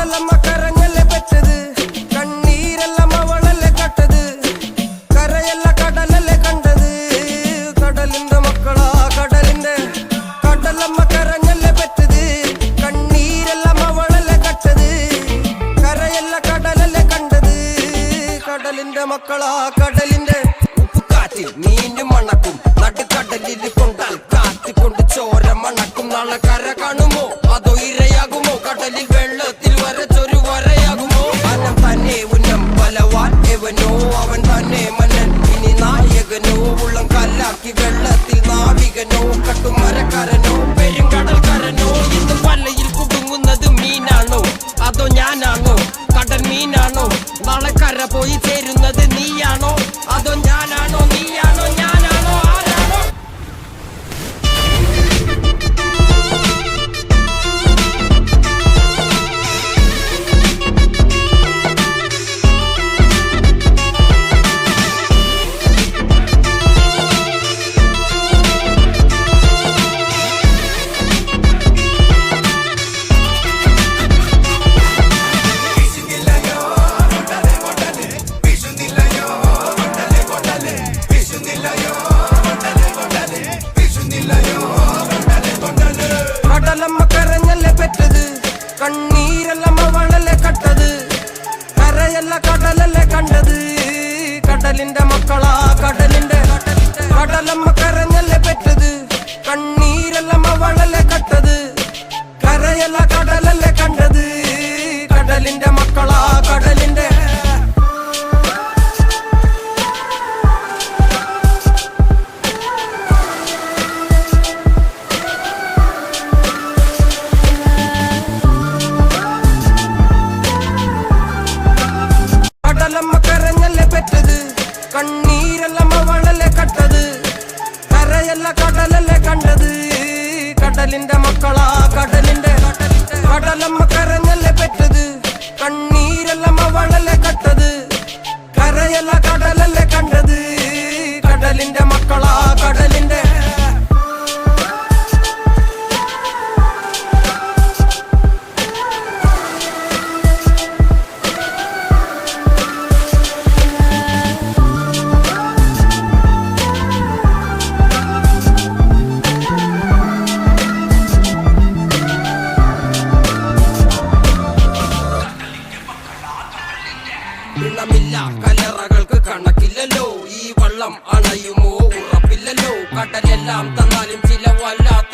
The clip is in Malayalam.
കടലമ്മ കരഞ്ഞല്ലേ പെറ്റത്, കണ്ണീരെല്ലാം അവളല്ലേ കട്ടത്, കരയല്ല കടലല്ലേ കണ്ടത്, കടലിന്റെ മക്കളാ കടലിന്റെ. കടലമ്മ കരഞ്ഞല്ലേ പെറ്റത്, കണ്ണീരെല്ലാം അവളല്ലേ കട്ടത്, കരയല്ല കടലല്ലേ കണ്ടത്, കടലിന്റെ മക്കളാ കടലിന്റെ. ഉപ്പുകാറ്റിൽ മീനും മണക്കും, നടുക്കടലിൽ കൊണ്ടാൽ കാറ്റിക്കൊണ്ട് ചോര മണക്കും. നാളെ കര കാണുമോ അതോ ഇരയാകുമോ, കടലിൽ വെള്ളത്തിൽ വരച്ചൊരു വരയാകുമോ. അനം തന്നെ ഉന്നം ബലവാൻ എവനോ, അവൻ തന്നെ മന്നൻ ഇനി നായകനോ. ഉള്ളം കല്ലാക്കി വെള്ളത്തിൽ നാവികനോ, കട്ടുമരക്കാരനോ പെരുങ്കടൽക്കാരനോ. ഇന്ന് വലയിൽ കുടുങ്ങുന്നത് മീനാണോ അതോ ഞാനാണോ, കടൽ മീനാണോ. നാളെ കര പോയി ചേരുന്നത് നീയാണോ അതോ ഞാനാണോ, നീയാണോ ഞാനാണോ, ആരാണോ. കടലമ്മ കരഞ്ഞല്ലേ പെറ്റത്, കണ്ണീരെല്ലാം അവളല്ലേ കട്ടത്, കരയല്ല കടലല്ലേ കണ്ടത്, കടലിന്റെ മക്കളാ കടലിന്റെ. കടലമ്മ കരഞ്ഞല്ലേ പെറ്റത്, കണ്ണീരെല്ലാം അവളല്ലേ കട്ടത്, കരയല്ല കടലല്ലേ കണ്ടത്, കടലിന്റെ മക്കളാ കടലിന്റെ. കടലമ്മ കരഞ്ഞല്ലേ പെറ്റത്, കണ്ണീരെല്ലാം അവളല്ലേ കട്ടത്, കരയല്ല കടലല്ലേ കണ്ടത്, കടലിന്റെ മക്കളാ കടലിന്റെ. കടലമ്മ കരഞ്ഞല്ലേ പെറ്റത്, കണ്ണീരെല്ലാം അവളല്ലേ കട്ടത്, കരയല്ല കടലല്ലേ കണ്ടത്, കടലിന്റെ മക്കളാ കടലിന്റെ. ഇണമില്ല കലറകൾക്ക് കണക്കില്ലല്ലോ, ഈ വള്ളം അണയുമോ ഉറപ്പില്ലല്ലോ. കടലെല്ലാം തന്നാലും ചില വല്ലാത്ത